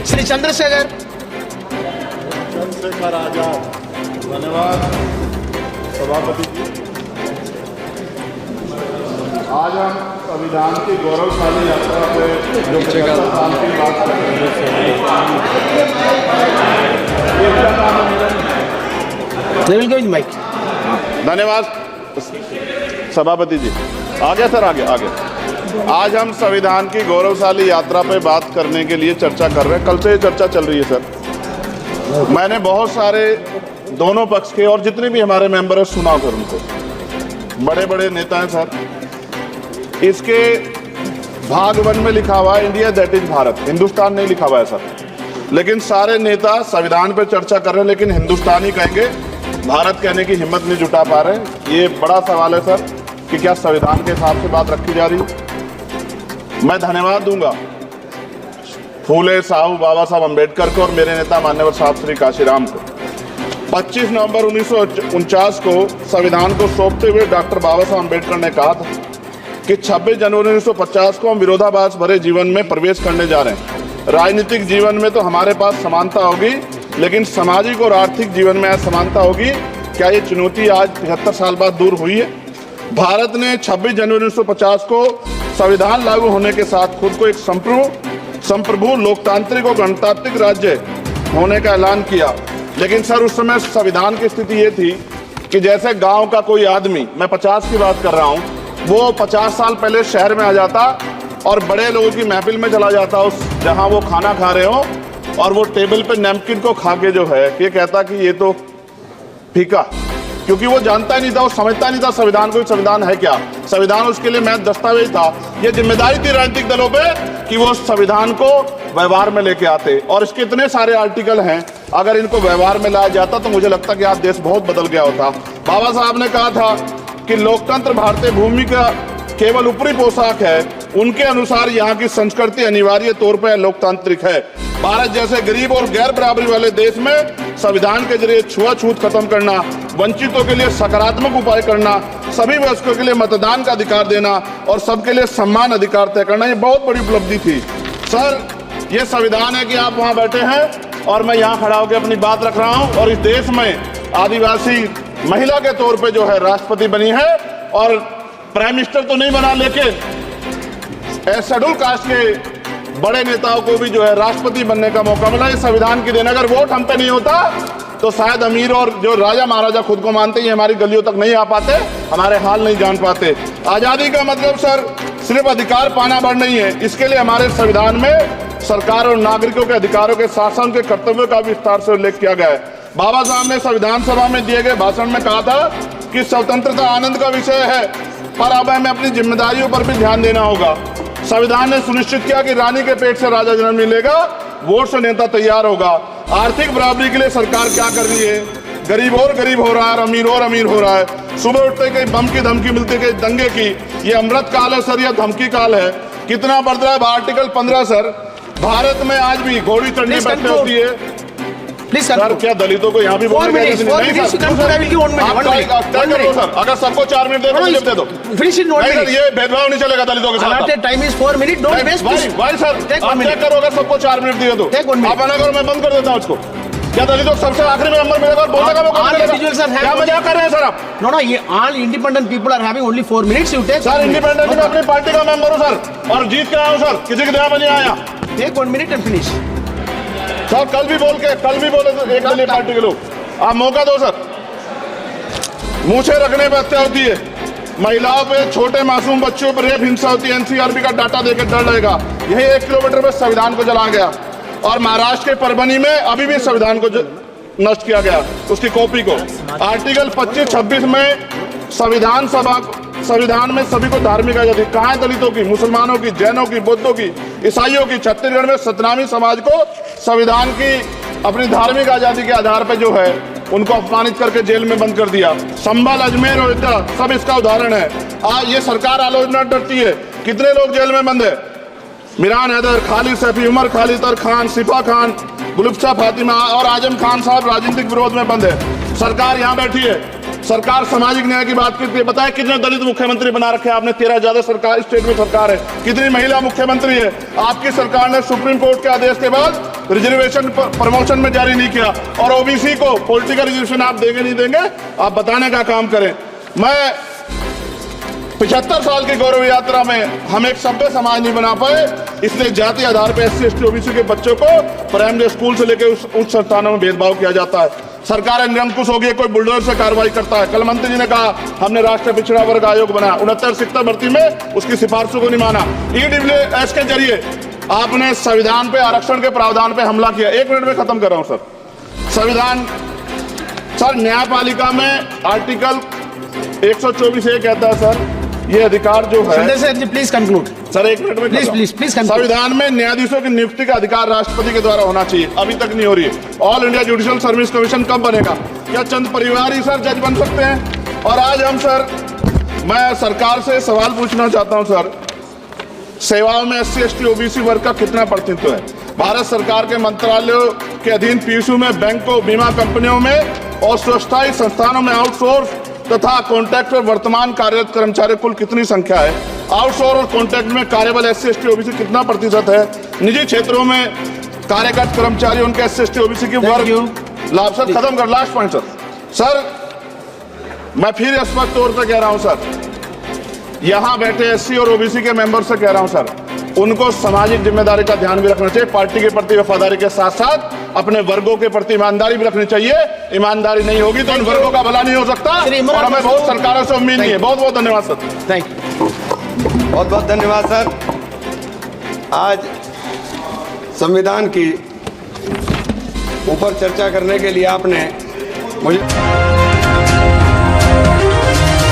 श्री चंद्रशेखर आजाद। धन्यवाद सभापति जी। आज हम संविधान की गौरवशाली यात्रा पे जो 75 साल की बात कर रहे हैं। धन्यवाद सभापति जी। आगे सर, आगे आगे। आज हम संविधान की गौरवशाली यात्रा पे बात करने के लिए चर्चा कर रहे हैं। कल से ये चर्चा चल रही है सर। मैंने बहुत सारे दोनों पक्ष के और जितने भी हमारे मेंबर हैं सुना सर, उनको बड़े बड़े नेता हैं सर। इसके भाग 1 में लिखा हुआ है India that is Bharat, Hindustan नहीं लिखा हुआ है सर। लेकिन सारे नेता संविधान पे चर्चा कर रहे हैं, लेकिन हिंदुस्तान ही कहेंगे, भारत कहने की हिम्मत नहीं जुटा पा रहे। ये बड़ा सवाल है सर कि क्या संविधान के हिसाब से बात रखी जा रही है। मैं धन्यवाद दूंगा फूले साहू बाबा साहब अम्बेडकर को और मेरे नेता मान्यवर साहब श्री काशीराम को। 25 नवंबर 1949 को संविधान को सौंपते हुए डॉक्टर बाबा साहब अम्बेडकर ने कहा था कि 26 जनवरी 1950 को हम विरोधाभास भरे जीवन में प्रवेश करने जा रहे हैं। राजनीतिक जीवन में तो हमारे पास समानता होगी, लेकिन सामाजिक और आर्थिक जीवन में असमानता होगी। क्या ये चुनौती आज 75 साल बाद दूर हुई है? भारत ने 26 जनवरी 1950 को संविधान लागू होने के साथ खुद को एक संप्रभु लोकतांत्रिक और गणतांत्रिक राज्य होने का ऐलान किया। लेकिन सर उस समय संविधान की स्थिति ये थी कि जैसे गांव का कोई आदमी, मैं 50 की बात कर रहा हूं, वो 50 साल पहले शहर में आ जाता और बड़े लोगों की महफिल में चला जाता, उस जहां वो खाना खा रहे हो, और वो टेबल पे नैपकिन को खा के जो है ये कहता कि ये तो फीका, क्योंकि वो जानता ही नहीं था, वो समझता नहीं था संविधान कोई संविधान है क्या। संविधान उसके लिए महज दस्तावेज था। ये जिम्मेदारी थी राजनीतिक दलों पे कि वो संविधान को व्यवहार में लेके आते। और इसके इतने सारे आर्टिकल हैं, अगर इनको व्यवहार में लाया जाता तो मुझे लगता कि आज देश बहुत बदल गया होता। बाबा साहब ने कहा था कि लोकतंत्र भारतीय भूमि का केवल ऊपरी पोशाक है, उनके अनुसार यहाँ की संस्कृति अनिवार्य तौर पर लोकतांत्रिक है। भारत जैसे गरीब और गैर बराबरी वाले देश में संविधान के जरिए छुआछूत खत्म करना, वंचितों के लिए सकारात्मक उपाय करना, सभी वयस्कों के लिए मतदान का अधिकार देना और सबके लिए सम्मान अधिकार तय करना, ये बहुत बड़ी उपलब्धि थी सर। ये संविधान है कि आप वहाँ बैठे हैं और मैं यहाँ खड़ा होकर अपनी बात रख रहा हूँ, और इस देश में आदिवासी महिला के तौर पे जो है राष्ट्रपति बनी है, और प्राइम मिनिस्टर तो नहीं बना, लेकिन शेड्यूल कास्ट के बड़े नेताओं को भी जो है राष्ट्रपति बनने का मौका मिला। इस संविधान की देन, अगर वोट हम पे नहीं होता तो शायद अमीर और जो राजा महाराजा खुद को मानते हैं हमारी गलियों तक नहीं आ पाते, हमारे हाल नहीं जान पाते। आजादी का मतलब सर सिर्फ अधिकार पाना भर नहीं है, इसके लिए हमारे संविधान में सरकार और नागरिकों के अधिकारों के शासन के कर्तव्यों का विस्तार से उल्लेख किया गया है। बाबा साहब ने संविधान सभा में दिए गए भाषण में कहा था कि स्वतंत्रता आनंद का विषय है, पर अब हमें अपनी जिम्मेदारियों पर भी ध्यान देना होगा। संविधान ने सुनिश्चित किया कि रानी के पेट से राजा जन्म नहीं लेगा, वोट से नेता तैयार होगा। आर्थिक बराबरी के लिए सरकार क्या कर रही है? गरीब और गरीब हो रहा है और अमीर हो रहा है। सुबह उठते कहीं बम की धमकी मिलती, कहीं दंगे की। ये अमृत काल है सर या धमकी काल है? कितना बढ़ रहा है आर्टिकल 15 सर। भारत में आज भी घोड़ी चढ़नी बैठने होती है सर। क्या दलितों को यहाँ भी बोलने का नहीं सर? अगर सबको 4 मिनट दे दो सर, ये भेदभाव नहीं चलेगा दलितों के साथ। Time is 4 minute, don't waste भाई सर, आप चेक करो, अगर सबको 4 मिनट दिए तो आप मना करो, मैं बंद कर देता हूँ उसको। क्या दलितों को सबसे आखिरी में नंबर मिलेगा और बोलने का मौका मिलेगा? क्या मजाक कर रहे हैं सर आप? नो, ये all independent people are having only 4 minutes. You take sir, independent में अपनी पार्टी का मेंबर हूँ सर, और जीत के आया हूँ सर, किसी के दया में नहीं आया। Take 1 minute and finish sir. कल भी बोले तो एक दलीय पार्टी के लोग, आप मौका दो सर। मूछे रखने पर हत्या होती है, महिलाओं पे, छोटे मासूम बच्चों पर रेप हिंसा होती है। एनसीआरबी का डाटा देकर डर लगेगा। यही 1 किलोमीटर में संविधान को जला गया, और महाराष्ट्र के परभनी में अभी भी संविधान को नष्ट किया गया, उसकी कॉपी को। आर्टिकल 25-26 में संविधान में सभी को धार्मिक आजादी। कहाँ है दलितों की, मुसलमानों की, जैनों की, बौद्धों की, ईसाइयों की? छत्तीसगढ़ में सतनामी समाज को संविधान की अपनी धार्मिक आजादी के आधार पर जो है उनको अपमानित करके जेल में बंद कर दिया। संभल, अजमेर, अयोध्या सब इसका उदाहरण है। आज ये सरकार आलोचना डरती है। कितने लोग जेल में बंद है? मिरान हैदर, खालिद सैफी, उमर खालिद खान, सिफा खान, गुलफ्ता फातिमा और आजम खान साहब राजनीतिक विरोध में बंद है। सरकार यहाँ बैठी है, सरकार सामाजिक न्याय की बात करती है। बताए कितने दलित मुख्यमंत्री बना रखे हैं आपने? 13 ज्यादा सरकार स्टेट में सरकार है। कितनी महिला मुख्यमंत्री है? आपकी सरकार ने सुप्रीम कोर्ट के आदेश के बाद रिजर्वेशन प्रमोशन में जारी नहीं किया, और ओबीसी को पॉलिटिकल रिजर्वेशन आप देंगे नहीं देंगे, आप बताने का काम करें। मैं 75 साल की गौरव यात्रा में हम एक सभ्य समाज नहीं बना पाए, इसलिए जाति आधार पर SC ST OBC के बच्चों को प्राइमरी स्कूल से लेकर उच्च संस्थानों में भेदभाव किया जाता है। सरकार निरंकुश हो गई, कोई बुलडोजर से कार्रवाई करता है। कल मंत्री जी ने कहा हमने राष्ट्रीय पिछड़ा वर्ग आयोग बनाया, 69 शिक्षक भर्ती में उसकी सिफारिशों को नहीं माना। EWS के जरिए आपने संविधान पे आरक्षण के प्रावधान पे हमला किया। 1 मिनट में खत्म कर रहा हूं सर। संविधान सर, न्यायपालिका में आर्टिकल 124 ये कहता है सर, ये अधिकार जो है, Sanjay sir ji please conclude sir 1 minute में प्लीज संविधान में न्यायाधीशों की नियुक्ति का अधिकार राष्ट्रपति के द्वारा होना चाहिए, अभी तक नहीं हो रही है। All India judicial service commission कब बनेगा? क्या चंद परिवार ही सर जज बन सकते हैं? और आज हम सर, मैं सरकार से सवाल पूछना चाहता हूं सर, सेवाओं में SC ST OBC वर्ग का कितना प्रतिनिधित्व है? भारत सरकार के मंत्रालयों के अधीन PSU में, बैंकों, बीमा कंपनियों में और स्वस्थायी संस्थानों में आउटसोर्स तथा कॉन्ट्रैक्ट पर वर्तमान कार्यरत कर्मचारी कुल कितनी संख्या है? आउटसोर्स और कॉन्ट्रैक्ट में कार्यबल SC ST OBC कितना प्रतिशत है? निजी क्षेत्रों में कार्यरत कर्मचारी उनके SC ST OBC की वर्ग लाभ। सर खत्म कर, लास्ट पॉइंट सर, मैं फिर स्पष्ट तौर पर कह रहा हूं सर, यहां बैठे SC और OBC के मेंबर से कह रहा हूं सर, उनको सामाजिक जिम्मेदारी का ध्यान भी रखना चाहिए। पार्टी के प्रति वफादारी के साथ साथ अपने वर्गों के प्रति ईमानदारी भी रखनी चाहिए। ईमानदारी नहीं होगी तो उन वर्गों का भला नहीं हो सकता, और हमें बहुत सरकारों से उम्मीद नहीं है। बहुत बहुत धन्यवाद सर। थैंक यू, बहुत बहुत धन्यवाद सर। आज संविधान की ऊपर चर्चा करने के लिए आपने मुझे